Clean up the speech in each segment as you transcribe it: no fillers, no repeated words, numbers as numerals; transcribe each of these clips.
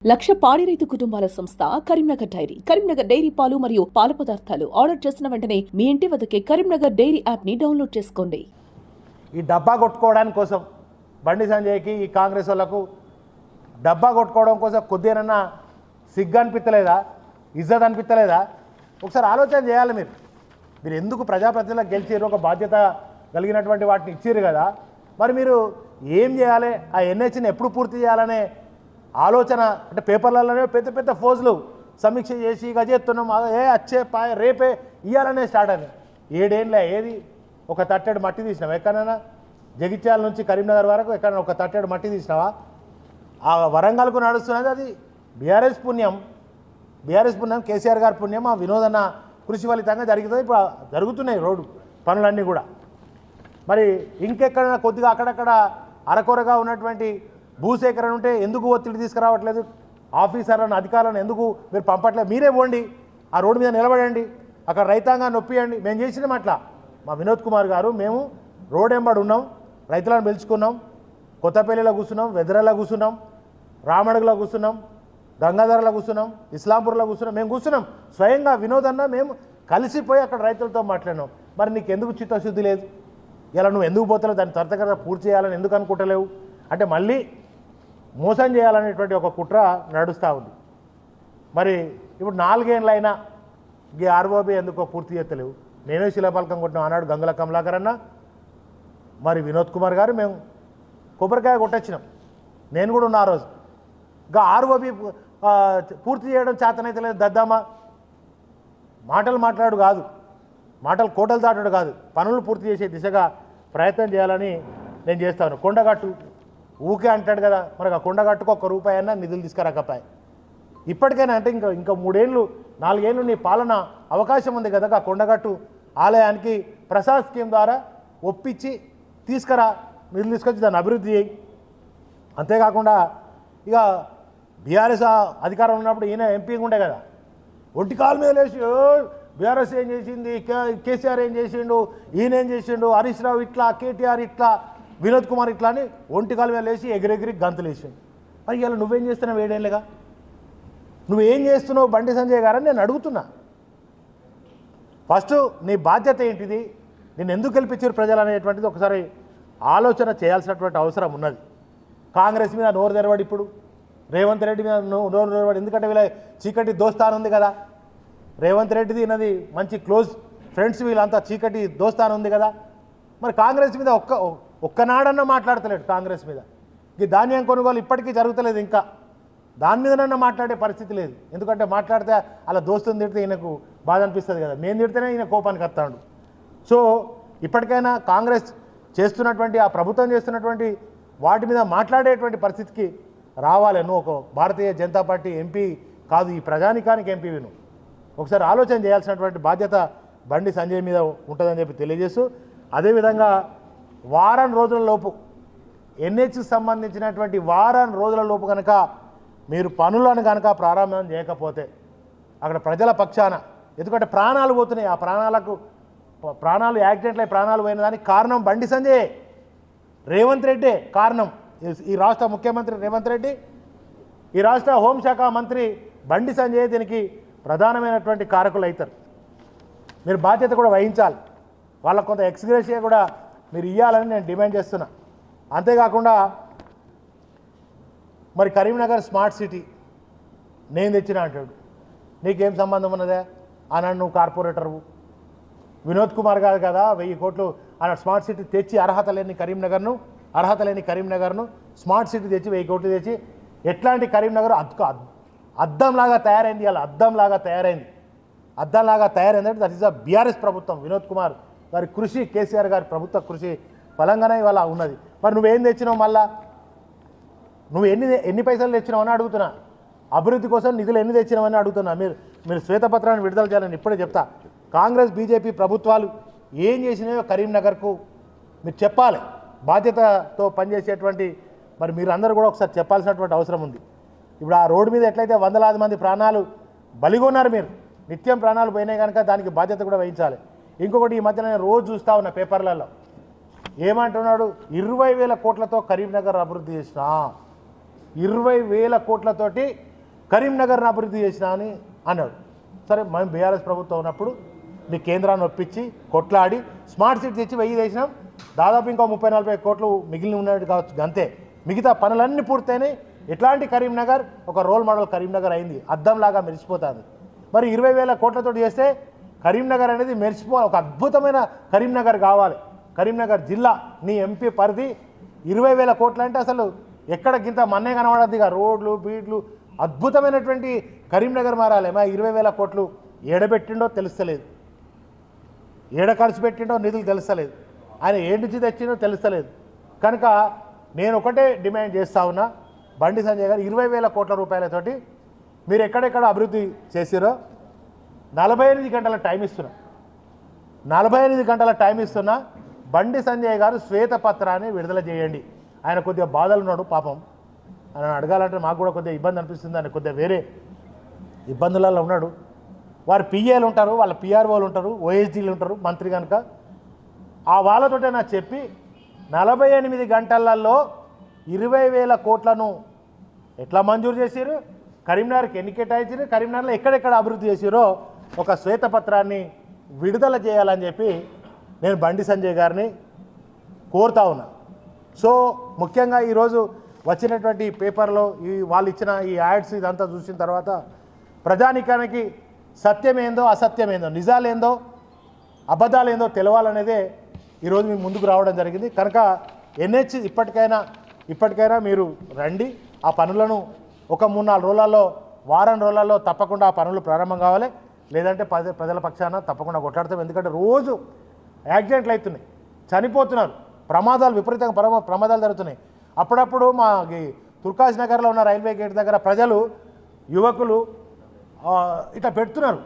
లక్ష పాడి రైతు కుటుంబాల సంస్థ కరీంనగర్ డైరీ. కరీంనగర్ డైరీ పాలు మరియు పాల పదార్థాలు ఆర్డర్ చేసిన వెంటనే మీ ఇంటి వద్దకే కరీంనగర్ డైరీ యాప్ ని డౌన్లోడ్ చేసుకోండి. ఈ డబ్బా కొట్టుకోవడానికి కోసం బండి సంజయ్కి ఈ కాంగ్రెస్ వాళ్ళకు డబ్బా కొట్టుకోవడం కోసం కొద్దిగా సిగ్గు అనిపించలేదా, ఇజ్జత్ అనిపించలేదా? ఒకసారి ఆలోచన చేయాలి. మీరు ఎందుకు ప్రజాప్రతినిధులకు గెలిచారు, ఒక బాధ్యత కలిగినటువంటి వాటిని ఇచ్చారు కదా, మరి మీరు ఏం చేయాలి, ఆ ఎన్హెచ్ని ఎప్పుడు పూర్తి చేయాలనే ఆలోచన అంటే పేపర్లలోనే పెద్ద పెద్ద ఫోజులు సమీక్ష చేసి ఇక చేస్తున్నాం, వచ్చే రేపే ఇవ్వాలనే స్టార్ట్ అని 7 ఏళ్ళ ఏది ఒక తట్టెడు మట్టి తీసినావా? ఎక్కడైనా జగిత్యాల నుంచి కరీంనగర్ వరకు ఎక్కడైనా ఒక తట్టెడు మట్టి తీసినావా? ఆ వరంగల్కు నడుస్తున్నది అది బీఆర్ఎస్ పుణ్యం, కేసీఆర్ గారి పుణ్యం, ఆ వినోదన్న కృషి ఫలితంగా జరుగుతుంది. ఇప్పుడు జరుగుతున్నాయి రోడ్డు పనులన్నీ కూడా. మరి ఇంకెక్కడైనా కొద్దిగా అక్కడక్కడ అరకొరగా ఉన్నటువంటి భూసేకరణ ఉంటే ఎందుకు ఒత్తిడి తీసుకురావట్లేదు? ఆఫీసర్లను అధికారులను ఎందుకు మీరు పంపట్లేదు? మీరే పోండి, ఆ రోడ్డు మీద నిలబడండి, అక్కడ రైతాంగాన్ని నొప్పియండి. మేము చేసినాం అట్లా. మా వినోద్ కుమార్ గారు మేము రోడ్ ఎంబడి ఉన్నాం, రైతులను పిలుచుకున్నాం, కొత్తపల్లిలో కూర్చున్నాం, వెదరలో కూర్చున్నాం, రామడుగులో కూర్చున్నాం, గంగాధరలో కూర్చున్నాం, ఇస్లాంపూర్లో కూర్చున్నాం. మేము కూర్చున్నాం స్వయంగా వినోదన్న మేము కలిసిపోయి అక్కడ రైతులతో మాట్లాడినాం. మరి నీకు ఎందుకు చిత్తశుద్ధి లేదు? ఇలా నువ్వు ఎందుకు పోతలేవు? దాన్ని త్వరితగతిన పూర్తి చేయాలని ఎందుకు అనుకుంటలేవు? అంటే మళ్ళీ మోసం చేయాలనేటువంటి ఒక కుట్ర నడుస్తూ ఉంది. మరి ఇప్పుడు 4 ఏళ్ళైనా ఈ ఆర్ఓబి ఎందుకో పూర్తి చేస్తలేవు. నేనే శిలాపలకం కొట్టిన ఆనాడు గంగుల కమలాకర్ అన్న, మరి వినోద్ కుమార్ గారు మేము కొబ్బరికాయ కొట్టొచ్చినాం. నేను కూడా ఉన్న ఆ రోజు. ఇంకా ఆర్ఓబి పూర్తి చేయడం చేతనైతే లేదు. దద్దామా మాటలు మాట్లాడు కాదు, మాటలు కోటలు దాటాడు కాదు, పనులు పూర్తి చేసే దిశగా ప్రయత్నం చేయాలని నేను చేస్తాను. కొండగట్టు ఊకే అంటాడు కదా, మరి ఆ కొండగట్టుకు ₹1 అన్నా నిధులు తీసుకురాకపోయి. ఇప్పటికైనా అంటే ఇంకా 3 ఏళ్ళు 4 ఏళ్ళు నీ పాలన అవకాశం ఉంది కదా, ఆ కొండగట్టు ఆలయానికి ప్రసాద్ స్కీమ్ ద్వారా ఒప్పించి తీసుకురా, నిధులు తీసుకొచ్చి దాన్ని అభివృద్ధి చేయి. అంతేకాకుండా ఇక బీఆర్ఎస్ అధికారం ఉన్నప్పుడు ఈయన ఎంపీగా ఉండే కదా, ఒంటి కాలు మీద లేచి బీఆర్ఎస్ ఏం చేసింది, కేసీఆర్ ఏం చేసిండు, ఈయన ఏం చేసిండు, హరీష్ రావు ఇట్లా, కేటీఆర్ ఇట్లా, వినోద్ కుమార్ ఇట్లా అని ఒంటి కాలు మీద లేచి ఎగిరెగిరి గంతులు వేసాడు. మరి ఇలా నువ్వేం చేస్తున్నావు? 7 ఏళ్ళుగా నువ్వేం చేస్తున్నావు బండి సంజయ్ గారని నేను అడుగుతున్నా. ఫస్ట్ నీ బాధ్యత ఏంటిది, నేను ఎందుకు గెలిపించారు ప్రజలు అనేటువంటిది ఒకసారి ఆలోచన చేయాల్సినటువంటి అవసరం ఉన్నది. కాంగ్రెస్ మీద నోరు తెరవాడు, ఇప్పుడు రేవంత్ రెడ్డి మీద నోరు తెరవాడు. ఎందుకంటే వీళ్ళ చీకటి దోస్తాను ఉంది కదా, రేవంత్ రెడ్డిది నది మంచి క్లోజ్ ఫ్రెండ్స్, వీళ్ళంతా చీకటి దోస్తాను ఉంది కదా. మరి కాంగ్రెస్ మీద ఒక్కనాడన్నా మాట్లాడతలేడు. కాంగ్రెస్ మీద ఈ ధాన్యం కొనుగోలు ఇప్పటికీ జరుగుతలేదు, ఇంకా దాని మీదనన్నా మాట్లాడే పరిస్థితి లేదు. ఎందుకంటే మాట్లాడితే అలా దోస్తుని తిడితే ఈయనకు బాధ అనిపిస్తుంది కదా, మేము తిడితేనే ఈయన కోపానికి వస్తాడు. సో ఇప్పటికైనా కాంగ్రెస్ చేస్తున్నటువంటి ఆ ప్రభుత్వం చేస్తున్నటువంటి వాటి మీద మాట్లాడేటువంటి పరిస్థితికి రావాలి. నువ్వు ఒక భారతీయ జనతా పార్టీ ఎంపీ కాదు, ఈ ప్రజానికానికి ఎంపీ నువ్వు. ఒకసారి ఆలోచన చేయాల్సినటువంటి బాధ్యత బండి సంజయ్ మీద ఉంటుందని చెప్పి తెలియజేస్తూ, అదేవిధంగా వారం రోజుల లోపు ఎన్హెచ్కి సంబంధించినటువంటి వారం రోజుల లోపు కనుక మీరు పనులను కనుక ప్రారంభం చేయకపోతే అక్కడ ప్రజల పక్షాన, ఎందుకంటే ప్రాణాలు పోతున్నాయి, ఆ ప్రాణాలు యాక్సిడెంట్లు అయి ప్రాణాలు పోయిన దానికి కారణం బండి సంజయ్, రేవంత్ రెడ్డి కారణం. ఈ రాష్ట్ర ముఖ్యమంత్రి రేవంత్ రెడ్డి, ఈ రాష్ట్ర హోంశాఖ మంత్రి బండి సంజయ్ దీనికి ప్రధానమైనటువంటి కారకులు అవుతారు. మీరు బాధ్యత కూడా వహించాలి, వాళ్ళకు కొంత ఎక్స్గ్రేషియా కూడా మీరు ఇవ్వాలని నేను డిమాండ్ చేస్తున్నా. అంతేకాకుండా మరి కరీంనగర్ స్మార్ట్ సిటీ నేను తెచ్చిన అంటాడు, నీకేం సంబంధం ఉన్నదే? అన్నాడు నువ్వు కార్పొరేటర్వు, వినోద్ కుమార్ గారు కదా 1000 కోట్లు అన్నాడు. స్మార్ట్ సిటీ తెచ్చి అర్హత లేని కరీంనగర్ను స్మార్ట్ సిటీ తెచ్చి 1000 కోట్లు తెచ్చి ఎట్లాంటి కరీంనగర్ అద్దంలాగా తయారైంది. అలా అద్దంలాగా తయారైందంటే దట్ ఈస్ ద బీఆర్ఎస్ ప్రభుత్వం, వినోద్ కుమార్ గారి కృషి, కేసీఆర్ గారి ప్రభుత్వ కృషి ఫలంగానే ఇవాళ ఉన్నది. మరి నువ్వేం తెచ్చినావు? మళ్ళా నువ్వు ఎన్ని పైసలు తెచ్చినావు అని అడుగుతున్నా. అభివృద్ధి కోసం నిధులు ఎన్ని తెచ్చినావని అడుగుతున్నా. మీరు శ్వేతపత్రాన్ని విడుదల చేయాలని ఇప్పుడే చెప్తా. కాంగ్రెస్ బీజేపీ ప్రభుత్వాలు ఏం చేసినాయో కరీంనగర్కు మీరు చెప్పాలి. బాధ్యతతో పనిచేసేటువంటి మరి మీరు అందరూ కూడా ఒకసారి చెప్పాల్సినటువంటి అవసరం ఉంది. ఇప్పుడు ఆ రోడ్డు మీద ఎట్లయితే వందలాది మంది ప్రాణాలు బలిగొన్నారు, మీరు నిత్యం ప్రాణాలు పోయినాయి కనుక దానికి బాధ్యత కూడా వహించాలి. ఇంకొకటి, ఈ మధ్యన నేను రోజు చూస్తూ ఉన్న పేపర్లలో ఏమంటున్నాడు, 20,000 కోట్లతో కరీంనగర్ అభివృద్ధి చేసిన, 20,000 కోట్లతోటి కరీంనగర్ని అభివృద్ధి చేసినా అని అన్నాడు. సరే, మేము బీఆర్ఎస్ ప్రభుత్వం ఉన్నప్పుడు మీ కేంద్రాన్ని ఒప్పించి కొట్లాడి స్మార్ట్ సిటీ తెచ్చి 1000 చేసినాం. దాదాపు ఇంకో 30-40 కోట్లు మిగిలిన ఉన్నట్టు కావచ్చు, అంతే. మిగతా పనులన్నీ పూర్తయినాయి. ఎట్లాంటి కరీంనగర్ ఒక రోల్ మోడల్ కరీంనగర్ అయింది, అద్దంలాగా మెరిసిపోతుంది. మరి 20,000 కోట్లతో చేస్తే కరీంనగర్ అనేది ఒక అద్భుతమైన కరీంనగర్ కావాలి. కరీంనగర్ జిల్లా నీ ఎంపీ పరిధి 20,000 కోట్లు అంటే అసలు ఎక్కడ గింత మన్నే కనబడద్దిగా, రోడ్లు బీడ్లు అద్భుతమైనటువంటి కరీంనగర్ మారాలి. మా 20,000 కోట్లు ఏడబెట్టిండో తెలుస్తలేదు, ఏడ ఖర్చు పెట్టిండో నిధులు తెలుస్తలేదు, ఆయన ఏడు నుంచి తెచ్చిండో తెలుస్తలేదు. కనుక నేను ఒకటే డిమాండ్ చేస్తా ఉన్నా, బండి సంజయ్ గారు 20,000 కోట్ల రూపాయలతోటి మీరు ఎక్కడెక్కడ అభివృద్ధి చేసిరో 48 గంటల టైం ఇస్తున్నా, 48 గంటల టైం ఇస్తున్నా. బండి సంజయ్ గారు శ్వేతపత్రాన్ని విడుదల చేయండి. ఆయన కొద్దిగా బాధలు ఉన్నాడు పాపం, ఆయన అడగాలంటే మాకు కూడా కొద్దిగా ఇబ్బంది అనిపిస్తుంది. ఆయన కొద్దిగా వేరే ఇబ్బందులలో ఉన్నాడు. వారు పిఏలు ఉంటారు, వాళ్ళ పిఆర్ఓలు ఉంటారు, ఓఎస్డీలు ఉంటారు, మంత్రి కనుక ఆ వాళ్ళతోటే నాకు చెప్పి 48 గంటలలో 20,000 కోట్లను ఎట్లా మంజూరు చేసిరు, కరీంనగర్కి ఎన్ని కేటాయించారు, కరీంనగర్లో ఎక్కడెక్కడ అభివృద్ధి చేసిరో ఒక శ్వేతపత్రాన్ని విడుదల చేయాలని చెప్పి నేను బండి సంజయ్ గారిని కోరుతా ఉన్నా. సో ముఖ్యంగా ఈరోజు వచ్చినటువంటి పేపర్లో వాళ్ళు ఇచ్చిన ఈ యాడ్స్ ఇదంతా చూసిన తర్వాత ప్రజానికానికి సత్యమేందో అసత్యమేందో, నిజాలేందో అబద్ధాలేందో తెలవాలనేదే ఈరోజు మీ ముందుకు రావడం జరిగింది. కనుక ఎన్హెచ్ ఇప్పటికైనా మీరు రండి, ఆ పనులను ఒక 3-4 రోజులలో, వారం రోజులలో తప్పకుండా ఆ పనులు ప్రారంభం కావాలి. లేదంటే ప్రజల పక్షాన తప్పకుండా కొట్లాడతాం. ఎందుకంటే రోజు యాక్సిడెంట్లు అవుతున్నాయి, చనిపోతున్నారు, ప్రమాదాలు విపరీతంగా ప్రమాదాలు జరుగుతున్నాయి. అప్పుడప్పుడు మా తుర్కాజ్ నగర్లో ఉన్న రైల్వే గేట్ దగ్గర ప్రజలు, యువకులు ఇట్లా పెడుతున్నారు,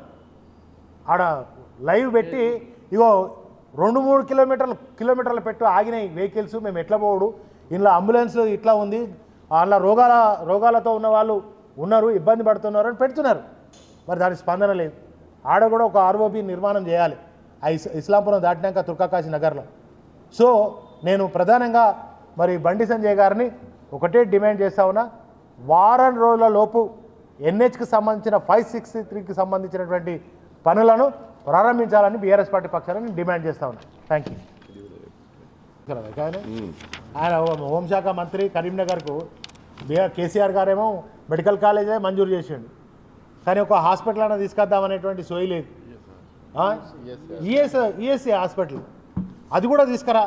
ఆడ లైవ్ పెట్టి ఇగో 2-3 కిలోమీటర్లు పెట్టు ఆగినాయి వెహికల్స్, మేము ఎట్లా పోవడు, ఇంట్లో అంబులెన్స్ ఇట్లా ఉంది, అలా రోగాలతో ఉన్న వాళ్ళు ఉన్నారు, ఇబ్బంది పడుతున్నారు అని పెడుతున్నారు. మరి దానికి స్పందన లేదు. ఆడ కూడా ఒక ఆర్ఓబి నిర్మాణం చేయాలి ఇస్లాంపురం దాటినాక తుర్కాకాశీ నగర్లో. సో నేను ప్రధానంగా మరి బండి సంజయ్ గారిని ఒకటే డిమాండ్ చేస్తా ఉన్నా, వారం రోజుల లోపు ఎన్హెచ్కి సంబంధించిన 563కి సంబంధించినటువంటి పనులను ప్రారంభించాలని బీఆర్ఎస్ పార్టీ పక్షాన్ని డిమాండ్ చేస్తా ఉన్నా. Thank you. ఆయన హోంశాఖ మంత్రి కరీంనగర్కు కేసీఆర్ గారేమో మెడికల్ కాలేజే మంజూరు చేసిండు, కానీ ఒక హాస్పిటల్ అయినా తీసుకొద్దామనేటువంటి సోయి లేదు. ఈఎస్సీ హాస్పిటల్ అది కూడా తీసుకురా.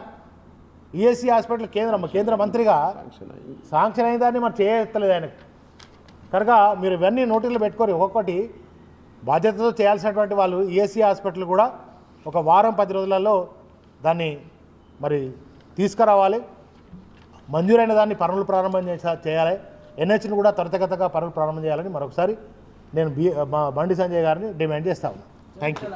ఈఎస్సీ హాస్పిటల్ కేంద్ర మంత్రిగా శాంక్షన్ అయిన దాన్ని మరి చేయలేదు ఆయనకు. కనుక మీరు ఇవన్నీ నోటీసులు పెట్టుకొని ఒక్కొక్కటి బాధ్యతతో చేయాల్సినటువంటి వాళ్ళు ఈఎస్సీ హాస్పిటల్ కూడా ఒక వారం 10 రోజులలో దాన్ని మరి తీసుకురావాలి. మంజూరైన దాన్ని పనులు ప్రారంభం చేయాలి. ఎన్హెచ్ని కూడా త్వరితగతంగా పనులు ప్రారంభం చేయాలని మరొకసారి నేను బండి సంజయ్ గారిని డిమాండ్ చేస్తా ఉన్నాను. Thank you.